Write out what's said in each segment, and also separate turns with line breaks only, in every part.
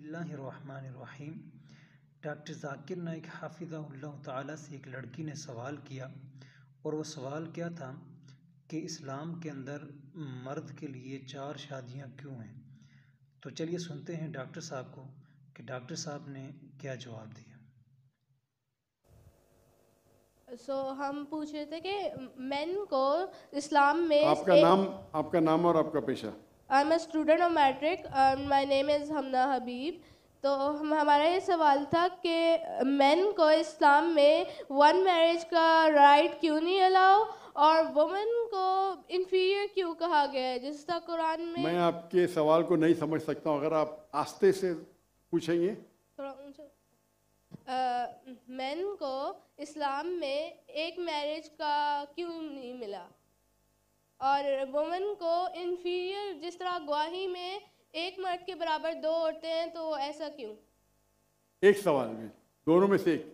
बिस्मिल्लाहिर्रहमानिर्रहीम। डॉक्टर ज़ाकिर नाइक हाफिज़हुल्लाह ताला से एक लड़की ने सवाल किया और वो सवाल क्या था कि इस्लाम के अंदर मर्द के लिए 4 शादियां क्यों हैं। तो चलिए सुनते हैं डॉक्टर साहब को कि डॉक्टर साहब ने क्या जवाब दिया।
हम पूछ रहे थे कि मेन को इस्लाम में
आपका नाम और आपका पेशा।
I am a student of matric, my name is Hamna Habib. तो हमारा ये सवाल था कि मेन को इस्लाम में वन मैरिज का राइट क्यों नहीं अलाउ और वुमेन को इंफीरियर क्यों कहा गया है, जिस तरह कुरान में।
मैं आपके सवाल को नहीं समझ सकता हूँ, अगर आप आस्ते से पूछेंगे।
थोड़ा ऊंचा। मेन को इस्लाम में एक मैरिज का क्यों नहीं मिला और वुमेन को इंफीरियर, जिस तरह गवाही में एक मर्द के बराबर 2 औरतें हैं, तो ऐसा क्यों।
एक सवाल में दोनों में से एक,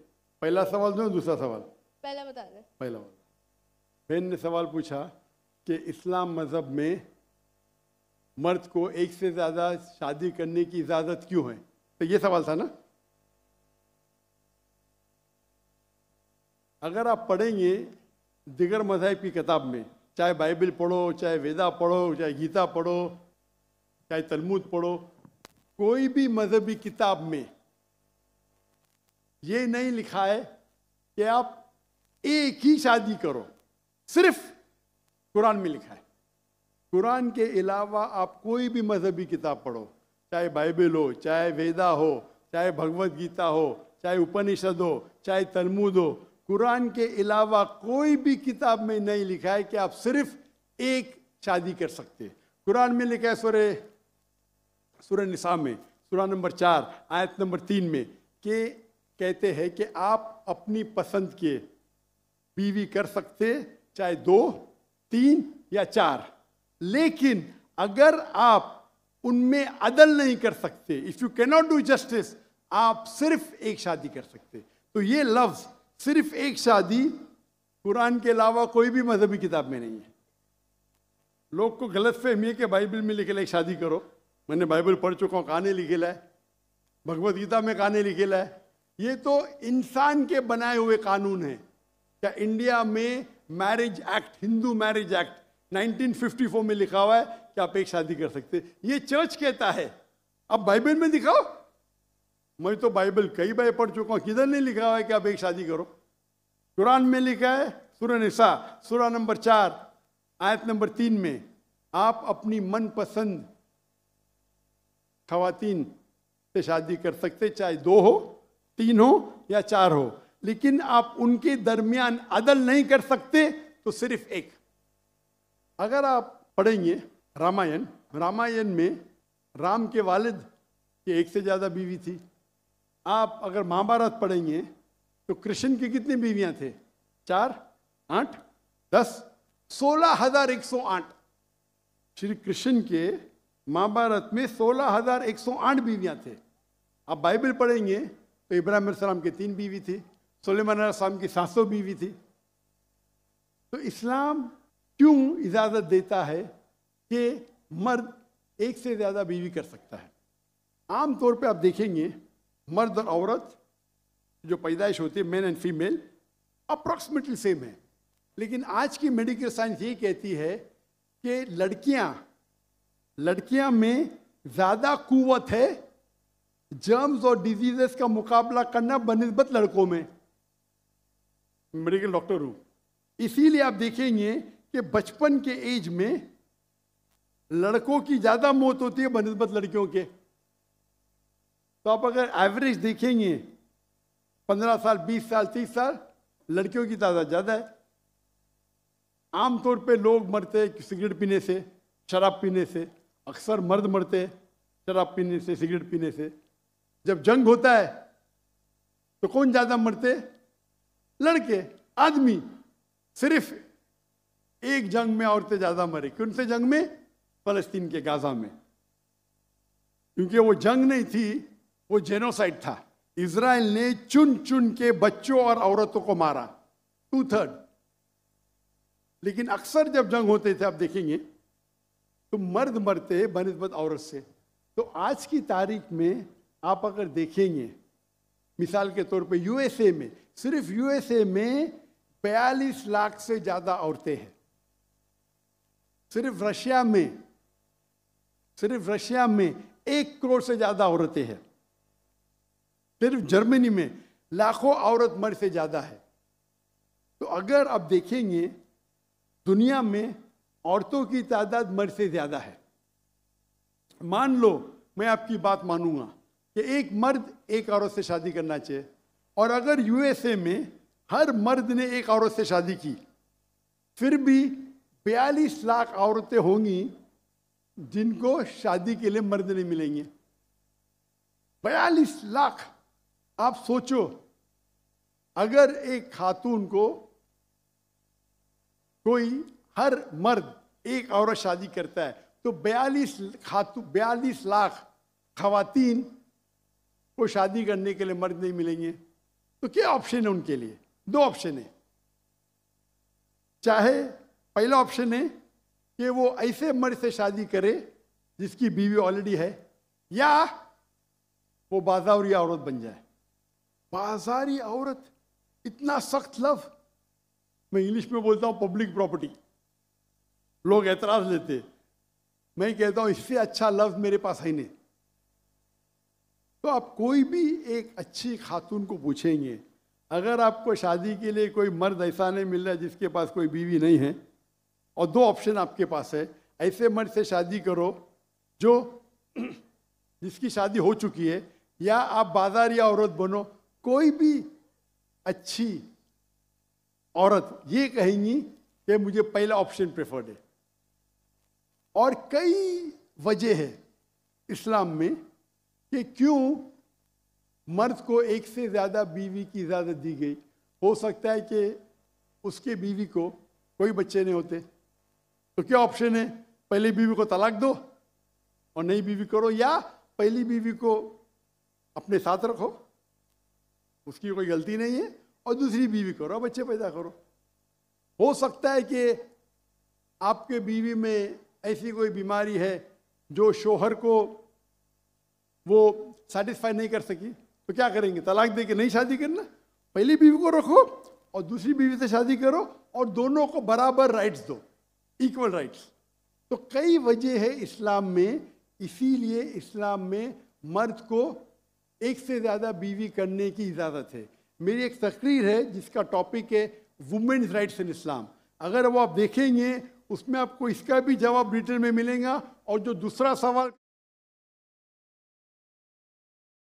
पहला सवाल दो, दूसरा सवाल।
पहला बता दें।
पहला वाला बहन ने सवाल पूछा कि इस्लाम मज़हब में मर्द को एक से ज़्यादा शादी करने की इजाज़त क्यों है, तो ये सवाल था ना। अगर आप पढ़ेंगे दिगर मज़हब की किताब में, चाहे बाइबल पढ़ो, चाहे वेदा पढ़ो, चाहे गीता पढ़ो, चाहे तलमुद पढ़ो, कोई भी मजहबी किताब में ये नहीं लिखा है कि आप एक ही शादी करो। सिर्फ कुरान में लिखा है। कुरान के अलावा आप कोई भी मजहबी किताब पढ़ो, चाहे बाइबल हो, चाहे वेदा हो, चाहे भगवत गीता हो, चाहे उपनिषद हो, चाहे तलमुद हो, कुरान के अलावा कोई भी किताब में नहीं लिखा है कि आप सिर्फ एक शादी कर सकते। कुरान में लिखा है सूरह निसा में, सूरह नंबर 4 आयत नंबर 3 में, कि कहते हैं कि आप अपनी पसंद के बीवी कर सकते, चाहे 2, 3 या 4, लेकिन अगर आप उनमें अदल नहीं कर सकते, if you can not do justice, आप सिर्फ एक शादी कर सकते। तो ये लफ्ज सिर्फ एक शादी कुरान के अलावा कोई भी मजहबी किताब में नहीं है। लोग को गलत फहमी है कि बाइबल में लिखेला एक शादी करो। मैंने बाइबल पढ़ चुका हूँ, कहानी लिखेला है, भगवत गीता में कहानी लिखेला है। ये तो इंसान के बनाए हुए कानून है। क्या इंडिया में marriage act, Hindu marriage act 1954 में लिखा हुआ है कि आप एक शादी कर सकते। ये चर्च कहता है, अब बाइबल में दिखाओ। मैं तो बाइबल कई बार पढ़ चुका हूँ, किधर नहीं लिखा हुआ है कि आप एक शादी करो। कुरान में लिखा है सूरह निसा सूरह नंबर 4 आयत नंबर 3 में, आप अपनी मनपसंद खवातीन से शादी कर सकते, चाहे 2 हो, 3 हो या 4 हो, लेकिन आप उनके दरमियान अदल नहीं कर सकते, तो सिर्फ एक। अगर आप पढ़ेंगे रामायण में राम के वालिद के एक से ज्यादा बीवी थी। आप अगर महाभारत पढ़ेंगे तो कृष्ण की कितनी बीवियां थे? 4, 8, 10, 16,108। श्री कृष्ण के महाभारत में 16,108 बीवियां थे। आप बाइबल पढ़ेंगे तो इब्राहिम अलैहिस्सलाम की 3 बीवी थी, सुलेमान अलैहिस्सलाम की 700 बीवी थी। तो इस्लाम क्यों इजाजत देता है कि मर्द एक से ज्यादा बीवी कर सकता है? आमतौर पे आप देखेंगे मर्द और औरत जो पैदाइश होती है, main and female, approximately same है। लेकिन आज की मेडिकल साइंस ये कहती है कि लड़कियां में ज्यादा कुव्वत है जर्म्स और डिजीजेस का मुकाबला करना बनिस्बत लड़कों में। मेडिकल डॉक्टर हूं, इसीलिए आप देखेंगे कि बचपन के एज में लड़कों की ज्यादा मौत होती है बनिस्बत लड़कियों के। तो आप अगर एवरेज देखेंगे 15 साल, 20 साल, 30 साल, लड़कियों की तादाद ज्यादा है। आमतौर पे लोग मरते हैं सिगरेट पीने से, शराब पीने से। अक्सर मर्द मरते हैं शराब पीने से, सिगरेट पीने से। जब जंग होता है तो कौन ज्यादा मरते? लड़के, आदमी। सिर्फ एक जंग में औरतें ज्यादा मरे। कौन से जंग में? फलस्तीन के गाजा में। क्योंकि वो जंग नहीं थी, वो जेनोसाइड था। इजराइल ने चुन चुन के बच्चों और औरतों को मारा, 2/3। लेकिन अक्सर जब जंग होते थे आप देखेंगे तो मर्द मरते हैं बनिस्बत औरत से। तो आज की तारीख में आप अगर देखेंगे, मिसाल के तौर पे यूएसए में, सिर्फ यूएसए में 42 लाख से ज़्यादा औरतें हैं। सिर्फ रशिया में 1 करोड़ से ज़्यादा औरतें हैं। सिर्फ जर्मनी में लाखों औरत मर्द से ज़्यादा है। तो अगर आप देखेंगे दुनिया में औरतों की तादाद मर्द से ज़्यादा है। मान लो मैं आपकी बात मानूंगा कि एक मर्द एक औरत से शादी करना चाहिए, और अगर यूएसए में हर मर्द ने एक औरत से शादी की, फिर भी 42 लाख औरतें होंगी जिनको शादी के लिए मर्द नहीं मिलेंगे। 42 लाख। आप सोचो, अगर एक खातून को कोई हर मर्द एक औरत शादी करता है तो 42 लाख खवातीन को शादी करने के लिए मर्द नहीं मिलेंगे। तो क्या ऑप्शन है उनके लिए? 2 ऑप्शन है। चाहे पहला ऑप्शन है कि वो ऐसे मर्द से शादी करे जिसकी बीवी ऑलरेडी है, या वो बाजारी औरत बन जाए। बाजारी औरत, इतना सख्त लफ्ज, मैं इंग्लिश में बोलता हूं पब्लिक प्रॉपर्टी। लोग एतराज लेते, मैं कहता हूं इससे अच्छा लफ्ज मेरे पास है नहीं। तो आप कोई भी एक अच्छी खातून को पूछेंगे, अगर आपको शादी के लिए कोई मर्द ऐसा नहीं मिल रहा है जिसके पास कोई बीवी नहीं है, और 2 ऑप्शन आपके पास है, ऐसे मर्द से शादी करो जो जिसकी शादी हो चुकी है, या आप बाजारी औरत बनो। कोई भी अच्छी औरत ये कहेंगी कि मुझे पहला ऑप्शन प्रेफर्ड है। और कई वजह है इस्लाम में कि क्यों मर्द को एक से ज़्यादा बीवी की इजाज़त दी गई। हो सकता है कि उसके बीवी को कोई बच्चे नहीं होते, तो क्या ऑप्शन है? पहली बीवी को तलाक दो और नई बीवी करो, या पहली बीवी को अपने साथ रखो, उसकी कोई गलती नहीं है, और दूसरी बीवी करो, बच्चे पैदा करो। हो सकता है कि आपके बीवी में ऐसी कोई बीमारी है जो शोहर को वो सेटिस्फाई नहीं कर सकी, तो क्या करेंगे? तलाक दे के नहीं शादी करना, पहली बीवी को रखो और दूसरी बीवी से शादी करो, और दोनों को बराबर राइट्स दो, इक्वल राइट्स। तो कई वजह है इस्लाम में, इसीलिए इस्लाम में मर्द को एक से ज़्यादा बीवी करने की इजाज़त है। मेरी एक तकरीर है जिसका टॉपिक है वुमेन्स राइट्स इन इस्लाम। अगर वो आप देखेंगे उसमें आपको इसका भी जवाब डिटेल में मिलेगा, और जो दूसरा सवाल